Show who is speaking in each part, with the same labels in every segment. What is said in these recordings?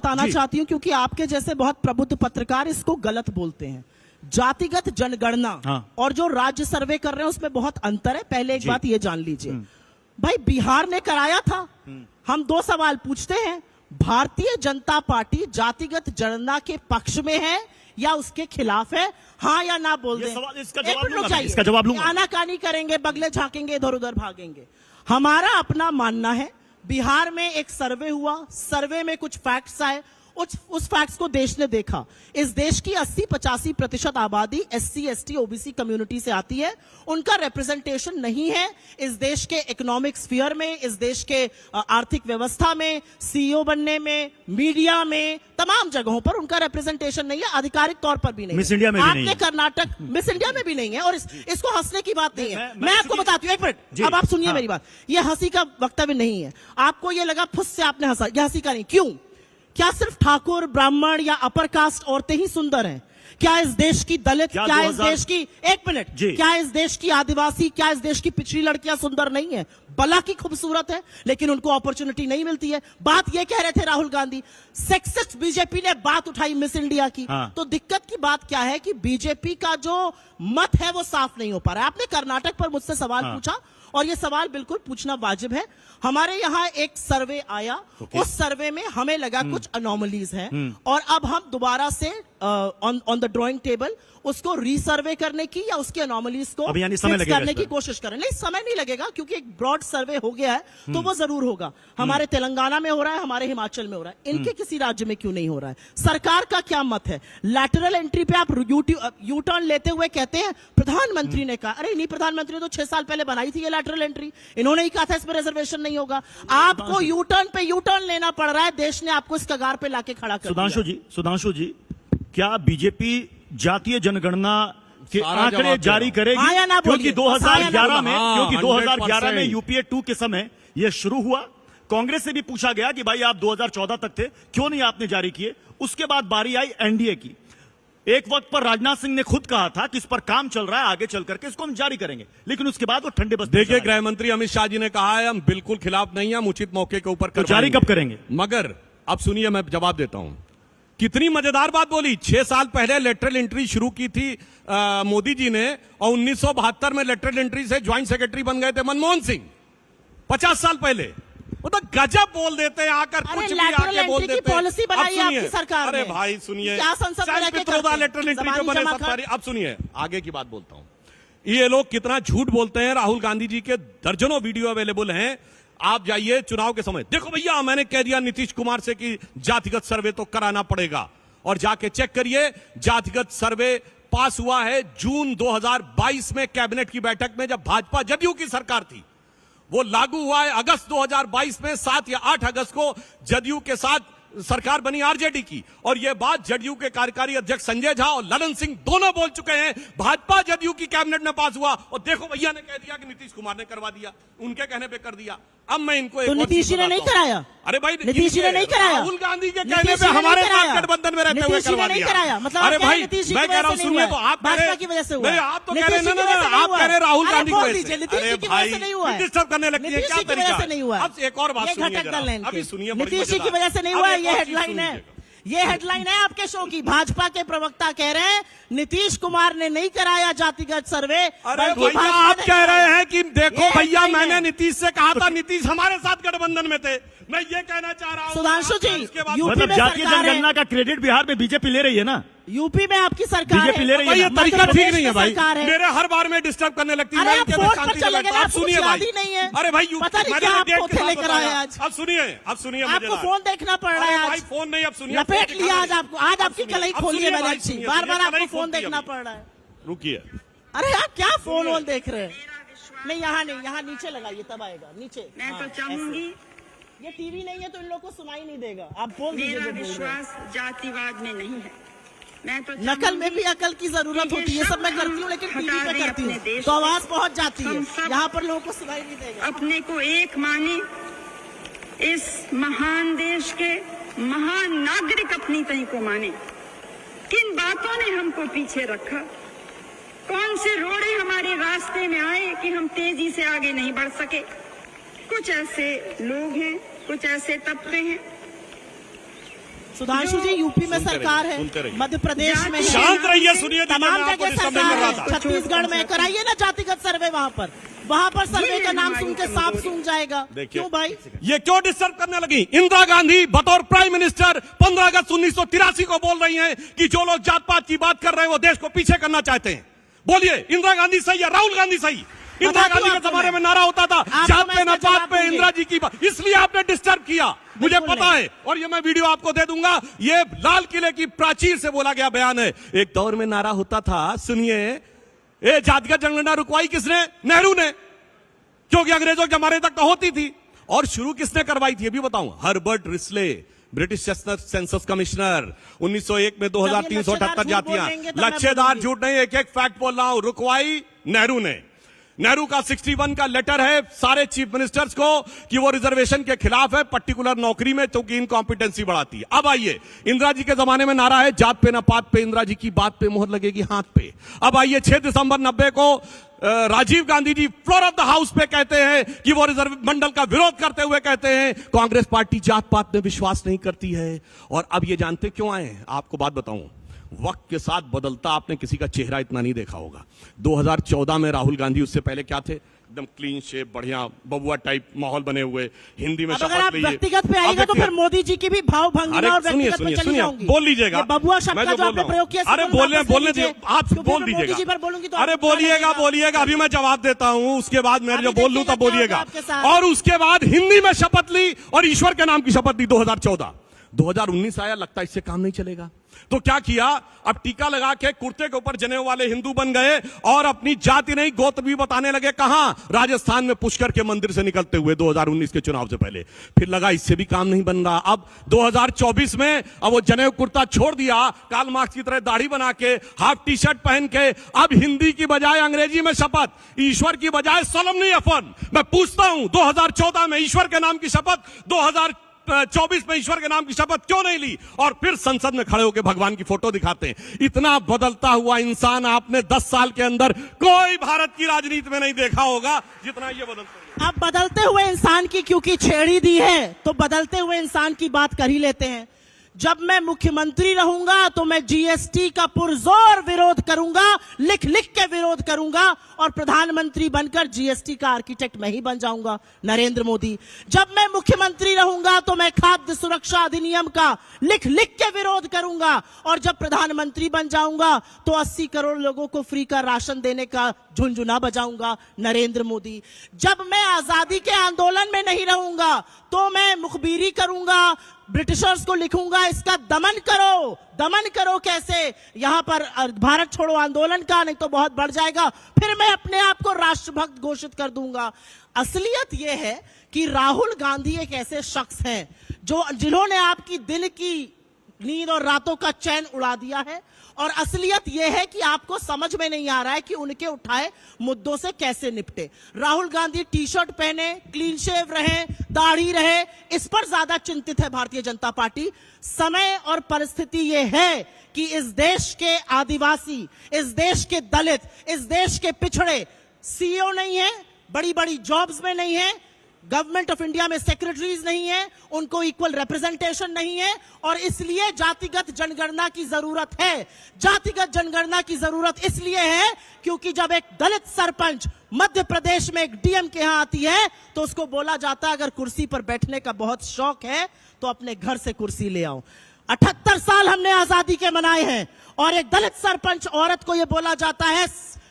Speaker 1: बताना चाहती हूं, क्योंकि आपके जैसे बहुत प्रबुद्ध पत्रकार इसको गलत बोलते हैं। जातिगत जनगणना और जो राज्य सर्वे कर रहे हैं उसमें बहुत अंतर है। पहले एक बात ये जान लीजिए भाई, बिहार ने कराया था। हम दो सवाल पूछते हैं, भारतीय जनता पार्टी जातिगत जनगणना के पक्ष में है या उसके खिलाफ है? हाँ या ना बोल दें।
Speaker 2: इसका जवाब लूंगा।
Speaker 1: आनाकानी करेंगे, बगले झांकेंगे, इधर उधर भागेंगे। हमारा अपना मानना है, बिहार में एक सर्वे हुआ, सर्वे में कुछ फैक्ट्स आए, उस फैक्ट्स को देश ने देखा। इस देश की 80-85% आबादी SC, ST, OBC कम्युनिटी से आती है। उनका रिप्रेजेंटेशन नहीं है इस देश के इकोनॉमिक स्फीयर में, इस देश के आर्थिक व्यवस्था में, CEO बनने में, मीडिया में, तमाम जगहों पर उनका रिप्रेजेंटेशन नहीं है, आधिकारिक तौर पर भी नहीं।
Speaker 2: मिस इंडिया में भी नहीं है।
Speaker 1: कर्नाटक मिस इंडिया में भी नहीं है, और इसको हंसने की बात नहीं है। मैं आपको बताती हूँ, एक मिनट, अब आप सुनिए मेरी बात। यह हंसी का वक्तव्य नहीं है। आपको यह लगा फुस से आपने हंसा, यह हंसी का नहीं। क्यों? क्या सिर्फ ठाकुर, ब्राह्मण या अपर कास्ट औरतें ही सुंदर हैं? क्या इस देश की दलित, क्या इस देश की, एक मिनट, क्या इस देश की आदिवासी, क्या इस देश की पिछड़ी लड़कियां सुंदर नहीं है? भला की खूबसूरत है, लेकिन उनको अपॉर्चुनिटी नहीं मिलती है। बात ये कह रहे थे राहुल गांधी, सेक्सिस्ट बीजेपी ने बात उठाई मिस इंडिया की। तो दिक्कत की बात क्या है कि बीजेपी का जो मत है वो साफ नहीं हो पा रहा है। आपने कर्नाटक पर मुझसे सवाल पूछा, और ये सवाल बिल्कुल पूछना वाजिब है। हमारे यहाँ एक सर्वे आया, उस सर्वे में हमें लगा कुछ अनोमलीज हैं, और अब हम दोबारा से ऑन द ड्राइंग टेबल उसको रीसर्वे करने की या उसकी अनोमलीज को फिक्स करने की कोशिश करें। नहीं, समय नहीं लगेगा, क्योंकि एक ब्रॉड सर्वे हो गया है, तो वो जरूर होगा। हमारे तेलंगाना में हो रहा है, हमारे हिमाचल में हो रहा है, इनके किसी राज्य में क्यों नहीं हो रहा है? सरकार का क्या मत है? लैटरल एंट्री पे आप यू टर्न लेते हुए कहते हैं प्रधानमंत्री ने कहा। अरे नहीं, प्रधानमंत्री ने तो 6 साल पहले बनाई थी ये लैटरल एंट्री। इन्होंने ही कहा था इसमें रिजर्वेशन नहीं होगा। आपको यू टर्न पे यू टर्न लेना पड़ रहा है। देश ने आपको इस कगार पे लाके खड़ा कर दिया।
Speaker 2: सुधांशु जी, क्या बीजेपी जातीय जनगणना के आंकड़े जारी करेगी? क्योंकि 2011 में यूपीए 2 के समय यह शुरू हुआ। कांग्रेस से भी पूछा गया कि भाई आप 2014 तक थे, क्यों नहीं आपने जारी किए? उसके बाद बारी आई एनडीए की। एक वक्त पर राजनाथ सिंह ने खुद कहा था कि इस पर काम चल रहा है, आगे चल करके इसको हम जारी करेंगे, लेकिन उसके बाद वो ठंडे बस्ते।
Speaker 3: देखिए, गृह मंत्री अमित शाह जी ने कहा है हम बिल्कुल खिलाफ नहीं है, हम उचित मौके के ऊपर
Speaker 2: जारी कब करेंगे?
Speaker 3: मगर अब सुनिए, मैं जवाब देता हूं। कितनी मजेदार बात बोली। 6 साल पहले लेटरल एंट्री शुरू की थी मोदी जी ने, और 1972 में लेटरल एंट्री से ज्वाइंट सेक्रेटरी बन गए थे मनमोहन सिंह। 50 साल पहले। वो तो गजब बोल देते हैं, आकर कुछ भी आके बोल देते हैं।
Speaker 1: पॉलिसी बनाई आपकी सरकार ने।
Speaker 3: अरे भाई सुनिए,
Speaker 1: क्या संसद में
Speaker 3: लेटरल एंट्री पे बने सब सारी। अब सुनिए, आगे की बात बोलता हूं। ये लोग कितना झूठ बोलते हैं। राहुल गांधी जी के दर्जनों वीडियो अवेलेबल हैं, आप जाइए चुनाव के समय। देखो भैया, मैंने कह दिया नीतीश कुमार से कि जातिगत सर्वे तो कराना पड़ेगा, और जाके चेक करिए। जातिगत सर्वे पास हुआ है जून 2022 में कैबिनेट की बैठक में, जब भाजपा जदयू की सरकार थी। वो लागू हुआ है अगस्त 2022 में, 7 या 8 अगस्त को जदयू के साथ सरकार बनी आरजेडी की। और यह बात जदयू के कार्यकारी अध्यक्ष संजय झा और ललन सिंह दोनों बोल चुके हैं। भाजपा जदयू की कैबिनेट में पास हुआ, और देखो भैया ने कह दिया कि नीतीश कुमार ने करवा दिया, उनके कहने पे कर दिया। अब मैं इनको
Speaker 1: तो नीतीश ने नहीं कराया।
Speaker 3: अरे भाई,
Speaker 1: नीतीश ने नहीं कराया।
Speaker 3: राहुल गांधी के कहने पे हमारे साथ गठबंधन में रहते हुए करवा दिया।
Speaker 1: मतलब
Speaker 3: अरे भाई, मैं कह रहा हूं, सुनिए, तो आप
Speaker 1: भाजपा की वजह से हुआ।
Speaker 3: आप तो कह रहे हैं ना, आप कह रहे राहुल गांधी की वजह से। अरे भाई, डिस्टर्ब करने लगती है, क्या तरीका? अब एक और बात सुनिए, अभी सुनिए।
Speaker 1: नीतीश की वजह से नहीं हुआ, ये हेडलाइन है। ये हेडलाइन है आपके शो की। भाजपा के प्रवक्ता कह रहे हैं नीतीश कुमार ने नहीं कराया जातिगत सर्वे।
Speaker 3: अरे भैया, आप कह रहे हैं कि देखो भैया, मैंने नीतीश से कहा था, नीतीश हमारे साथ गठबंधन में थे। मैं ये कहना चाह रहा हूं
Speaker 1: सुधांशु जी,
Speaker 2: मतलब जातीय जनगणना का क्रेडिट बिहार में बीजेपी ले रही है ना?
Speaker 1: यूपी में आपकी सरकार
Speaker 2: बीजेपी ले रही है।
Speaker 3: ये तरीका ठीक नहीं है भाई, मेरे हर बार में डिस्टर्ब करने लगती है।
Speaker 1: आप सुनिए भाई,
Speaker 3: नहीं है। अरे भाई,
Speaker 1: लेकर आए आज।
Speaker 3: अब सुनिए,
Speaker 1: आपको फोन देखना पड़ रहा है आज।
Speaker 3: फोन नहीं, अब सुनिए,
Speaker 1: लपेट लिया आज आपको। आज आपकी कलाई खोली है मैंने अच्छी, बार बार आपको फोन देखना पड़ रहा है।
Speaker 3: रुकिए,
Speaker 1: अरे आप क्या फोन वोन देख रहे हैं? नहीं, यहाँ नहीं, यहाँ नीचे लगाइए, तब आएगा नीचे।
Speaker 4: मैं तो चाहूंगी,
Speaker 1: ये टीवी नहीं है तो इन लोगों को सुनाई नहीं देगा। आप बोल दीजिए।
Speaker 4: मेरा विश्वास जातिवाद में नहीं है। मैं तो
Speaker 1: नकल में भी अकल की जरूरत होती है। सब मैं करती हूँ, लेकिन टीवी पे करती हूँ तो आवाज पहुंच जाती है। यहाँ पर लोगों को सुनाई नहीं देगा।
Speaker 4: अपने को एक माने, इस महान देश के महान नागरिक अपनी तय को माने। किन बातों ने हमको पीछे रखा? कौन से रोड़े हमारे रास्ते में आए कि हम तेजी से आगे नहीं बढ़ सके? कुछ ऐसे लोग हैं, कुछ ऐसे तबके हैं
Speaker 1: सुधांशु जी, यूपी में सरकार
Speaker 3: सुनते
Speaker 1: है,
Speaker 3: रहिए।
Speaker 1: मध्य प्रदेश में है,
Speaker 3: शांत रहिए, सुनिए,
Speaker 1: तमाम
Speaker 3: मैं आपको
Speaker 1: जगह
Speaker 3: डिस्टर्ब नहीं
Speaker 1: सरकार
Speaker 3: कर रहा
Speaker 1: है,
Speaker 3: था।
Speaker 1: छत्तीसगढ़ में कराइए ना जातिगत सर्वे, वहां पर सर्वे का नाम सुन के सांप सूंघ जाएगा।
Speaker 3: देखिए,
Speaker 1: क्यों भाई?
Speaker 3: ये क्यों डिस्टर्ब करने लगी? इंदिरा गांधी बतौर प्राइम मिनिस्टर 15 अगस्त 1983 को बोल रही हैं कि जो लोग जात पात की बात कर रहे हैं वो देश को पीछे करना चाहते हैं। बोलिए, इंदिरा गांधी सही है, राहुल गांधी सही? इंदिरा गांधी के जमाने में नारा होता था जात पे न पात पे, इंदिरा जी की बात, इसलिए आपने डिस्टर्ब किया, मुझे पता है। और ये मैं वीडियो आपको दे दूंगा, ये लाल किले की प्राचीर से बोला गया बयान है। एक दौर में नारा होता था, सुनिए, ये जातिगत जनगणना रुकवाई किसने? नेहरू ने, क्योंकि अंग्रेजों के जमाने तक तो होती थी। और शुरू किसने करवाई थी, अभी बताऊं, Herbert Risley, British census commissioner, 1901 में 2378 जातियां। लच्छेदार झूठ नहीं, एक एक फैक्ट बोल रहा हूं। रुकवाई नेहरू ने। नेहरू का 61 का लेटर है सारे चीफ मिनिस्टर्स को कि वो रिजर्वेशन के खिलाफ है, पर्टिकुलर नौकरी में, क्योंकि इनकॉम्पिटेंसी बढ़ाती है। अब आइए, इंदिरा जी के जमाने में नारा है जात पे न पात पे, इंदिरा जी की बात पे मोहर लगेगी हाथ पे। अब आइए, 6 दिसंबर 90 को Rajiv Gandhi ji floor of the house पे कहते हैं कि वो रिजर्व मंडल का विरोध करते हुए कहते हैं कांग्रेस पार्टी जात पात में विश्वास नहीं करती है। और अब ये जानते क्यों आए हैं? आपको बात बताऊं, वक्त के साथ बदलता आपने किसी का चेहरा इतना नहीं देखा होगा। 2014 में राहुल गांधी, उससे पहले क्या थे? एकदम क्लीन शेप, बढ़िया बबुआ टाइप माहौल बने हुए, हिंदी में
Speaker 1: अगर
Speaker 3: शपथ
Speaker 1: आप
Speaker 3: लीजिए।
Speaker 1: व्यक्तिगत पे आएगा तो फिर मोदी जी की भी भाव भंगी और व्यक्तिगत पे चली जाऊंगी।
Speaker 3: बोल लीजिएगा,
Speaker 1: बबुआ शब्द का जो आपने प्रयोग किया,
Speaker 3: अरे बोलने दीजिए, आप बोल दीजिएगा। अरे बोलिएगा, अभी मैं जवाब देता हूं, उसके बाद मैं जो बोल लूं तब बोलिएगा। और उसके बाद हिंदी में शपथ ली और ईश्वर के नाम की शपथ ली 2014। 2019 आया, लगता इससे काम नहीं चलेगा, तो क्या किया? अब टीका लगा के कुर्ते के ऊपर जनेऊ वाले हिंदू बन गए और अपनी जाति नहीं गोत्र भी बताने लगे। कहां? राजस्थान में पुष्कर के मंदिर से निकलते हुए 2019 के चुनाव से पहले। फिर लगा इससे भी काम नहीं बन रहा, अब 2024 में अब वो जनेऊ कुर्ता छोड़ दिया, कार्ल मार्क्स की तरह दाढ़ी बना के, हाफ टी शर्ट पहन के, अब हिंदी की बजाय अंग्रेजी में शपथ, ईश्वर की बजाय सोलमनी अफर्म। मैं पूछता हूं, 2014 में ईश्वर के नाम की शपथ, 2024 में ईश्वर के नाम की शपथ क्यों नहीं ली? और फिर संसद में खड़े होकर भगवान की फोटो दिखाते हैं। इतना बदलता हुआ इंसान आपने 10 साल के अंदर कोई भारत की राजनीति में नहीं देखा होगा जितना ये बदलता है।
Speaker 1: अब बदलते हुए इंसान की क्योंकि छेड़ी दी है, तो बदलते हुए इंसान की बात कर ही लेते हैं। जब मैं मुख्यमंत्री रहूंगा तो मैं जीएसटी का पुरजोर विरोध करूंगा, लिख लिख के विरोध करूंगा, और प्रधानमंत्री बनकर जीएसटी का आर्किटेक्ट मैं ही बन जाऊंगा, नरेंद्र मोदी। जब मैं मुख्यमंत्री रहूंगा तो मैं खाद्य सुरक्षा अधिनियम का लिख लिख के विरोध करूंगा, और जब प्रधानमंत्री बन जाऊंगा तो 80 करोड़ लोगों को फ्री का राशन देने का झुनझुना बजाऊंगा, नरेंद्र मोदी। जब मैं आजादी के आंदोलन में नहीं रहूंगा तो मैं मुखबिरी करूंगा, ब्रिटिशर्स को लिखूंगा इसका दमन करो। दमन करो कैसे? यहां पर भारत छोड़ो आंदोलन का, नहीं तो बहुत बढ़ जाएगा, फिर मैं अपने आप को राष्ट्रभक्त घोषित कर दूंगा। असलियत यह है कि राहुल गांधी एक ऐसे शख्स हैं जिन्होंने आपकी दिन की नींद और रातों का चैन उड़ा दिया है, और असलियत यह है कि आपको समझ में नहीं आ रहा है कि उनके उठाए मुद्दों से कैसे निपटे। राहुल गांधी टी शर्ट पहने, क्लीन शेव रहे, दाढ़ी रहे, इस पर ज्यादा चिंतित है भारतीय जनता पार्टी। समय और परिस्थिति यह है कि इस देश के आदिवासी, इस देश के दलित, इस देश के पिछड़े सीईओ नहीं है, बड़ी बड़ी जॉब्स में नहीं है, गवर्नमेंट ऑफ इंडिया में सेक्रेटरीज नहीं है, उनको इक्वल रिप्रेजेंटेशन नहीं है, और इसलिए जातिगत जनगणना की जरूरत है। जातिगत जनगणना की जरूरत इसलिए है क्योंकि जब एक दलित सरपंच मध्य प्रदेश में एक डीएम के यहां आती है तो उसको बोला जाता है अगर कुर्सी पर बैठने का बहुत शौक है तो अपने घर से कुर्सी ले आओ। 78 साल हमने आजादी के मनाए हैं, और एक दलित सरपंच औरत को यह बोला जाता है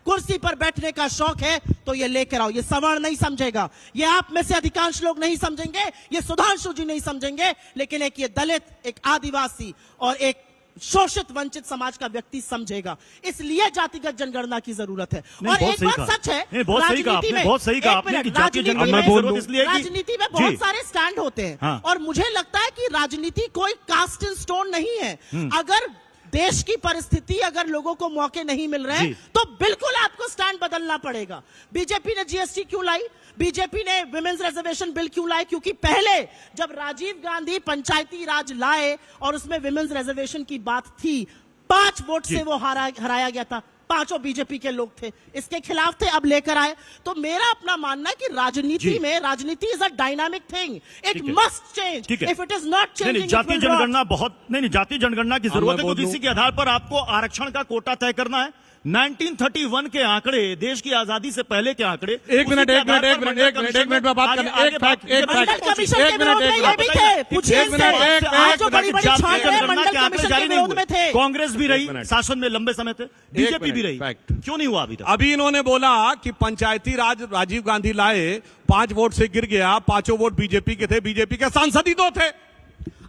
Speaker 1: कुर्सी पर बैठने का शौक है तो ये लेकर आओ। ये सवर्ण नहीं समझेगा, ये आप में से अधिकांश लोग नहीं समझेंगे, ये सुधांशु जी नहीं समझेंगे, लेकिन एक ये दलित, एक आदिवासी और एक शोषित वंचित समाज का व्यक्ति समझेगा। इसलिए जातिगत जनगणना की जरूरत है। और एक बात सच है,
Speaker 2: बहुत सही कहा आपने, बहुत सही कहा आपने कि जातीय जनगणना की जरूरत इसलिए कि
Speaker 1: राजनीति में बहुत सारे स्टैंड होते हैं।
Speaker 2: हाँ।
Speaker 1: और मुझे लगता है कि राजनीति कोई कास्ट इन स्टोन नहीं है। अगर देश की परिस्थिति, अगर लोगों को मौके नहीं मिल रहे हैं तो बिल्कुल आपको स्टैंड बदलना पड़ेगा। बीजेपी ने जीएसटी क्यों लाई? बीजेपी ने विमेंस रिजर्वेशन बिल क्यों लाए? क्योंकि पहले जब राजीव गांधी पंचायती राज लाए और उसमें विमेंस रिजर्वेशन की बात थी, 5 वोट से वो हराया गया था। पांचों बीजेपी के लोग थे, इसके खिलाफ थे, अब लेकर आए। तो मेरा अपना मानना है कि राजनीति में, राजनीति is a dynamic thing, it must change.
Speaker 2: ठीक है।
Speaker 1: If it is not changing,
Speaker 2: जातीय जनगणना बहुत नहीं, जातीय जनगणना की जरूरत है, क्योंकि
Speaker 3: बोल
Speaker 2: इसी के आधार पर आपको आरक्षण का कोटा तय करना है। 1931 के आंकड़े, देश की आजादी से पहले के आंकड़े।
Speaker 3: एक मिनट में बात करना, एक फैक्ट,
Speaker 1: मंडल कमीशन के विरोध में ये भी थे, पूछिए इनसे। आज जो बड़ी बड़ी छात्र मंडल कमीशन के विरोध में थे।
Speaker 2: कांग्रेस भी रही शासन में लंबे समय तक, बीजेपी भी रही, क्यों नहीं हुआ अभी तक?
Speaker 3: अभी इन्होंने बोला कि पंचायती राज राजीव गांधी लाए, 5 वोट से गिर गया, 5 वोट बीजेपी के थे, बीजेपी के सांसद ही 2 थे।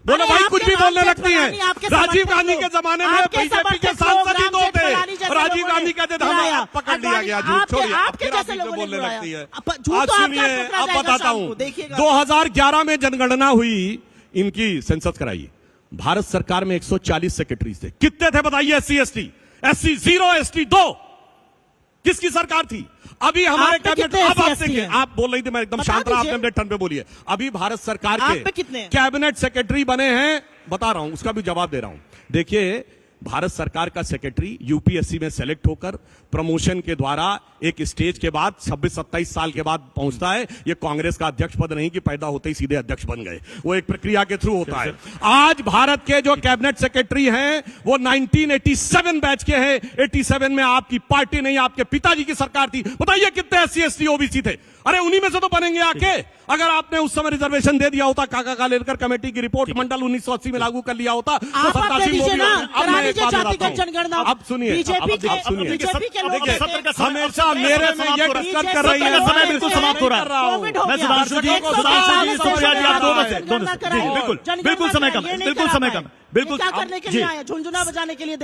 Speaker 3: बोलो भाई, कुछ भी बोलने लगती है। राजीव गांधी के जमाने में बीजेपी के सांसद ही 2 थे, राजीव गांधी कहते थे हमें पकड़ लिया गया, झूठ छोड़िए, फिर आप क्यों बोलने लगती है। आज सुनिए, अब बताता हूं, 2011 में जनगणना हुई, इनकी सेंसस कराई, भारत सरकार में 140 सेक्रेटरीज थे। कितने थे बताइए? SC ST, SC 0, ST 2। किसकी सरकार थी? अभी हमारे कैबिनेट, अब आप देखें, आप बोल रही थी, मैं एकदम शांत रहा, आपने अपने टर्न पे बोलिए। अभी भारत सरकार के कैबिनेट सेक्रेटरी बने हैं, बता रहा हूं, उसका भी जवाब दे रहा हूं। देखिए, भारत सरकार का सेक्रेटरी यूपीएससी में सेलेक्ट होकर प्रमोशन के द्वारा एक स्टेज के बाद 26-27 साल के बाद पहुंचता है। ये कांग्रेस का अध्यक्ष पद नहीं कि पैदा होते ही सीधे अध्यक्ष बन गए, वो एक प्रक्रिया के थ्रू होता है। आज भारत के जो कैबिनेट सेक्रेटरी हैं वो 1987 बैच के हैं। 87 में आपकी पार्टी नहीं, आपके पिताजी की सरकार थी। बताइए कितने SC ST OBC थे? अरे उन्हीं में से तो बनेंगे आके। अगर आपने उस समय रिजर्वेशन दे दिया होता, काका का लेकर कमेटी की रिपोर्ट मंडल 1980 में लागू कर लिया होता, तो 87 वो भी होता। अब सुनिए, हमेशा मेरे में ये डिस्कस कर रही है,
Speaker 2: समय बिल्कुल समाप्त हो रहा है। मैं सुधांशु जी, सुप्रिया जी, आप दोनों बिल्कुल समय कम, बिल्कुल समय कम, बिल्कुल
Speaker 1: क्या करने के लिए आए? झुंझुना बजाने के लिए?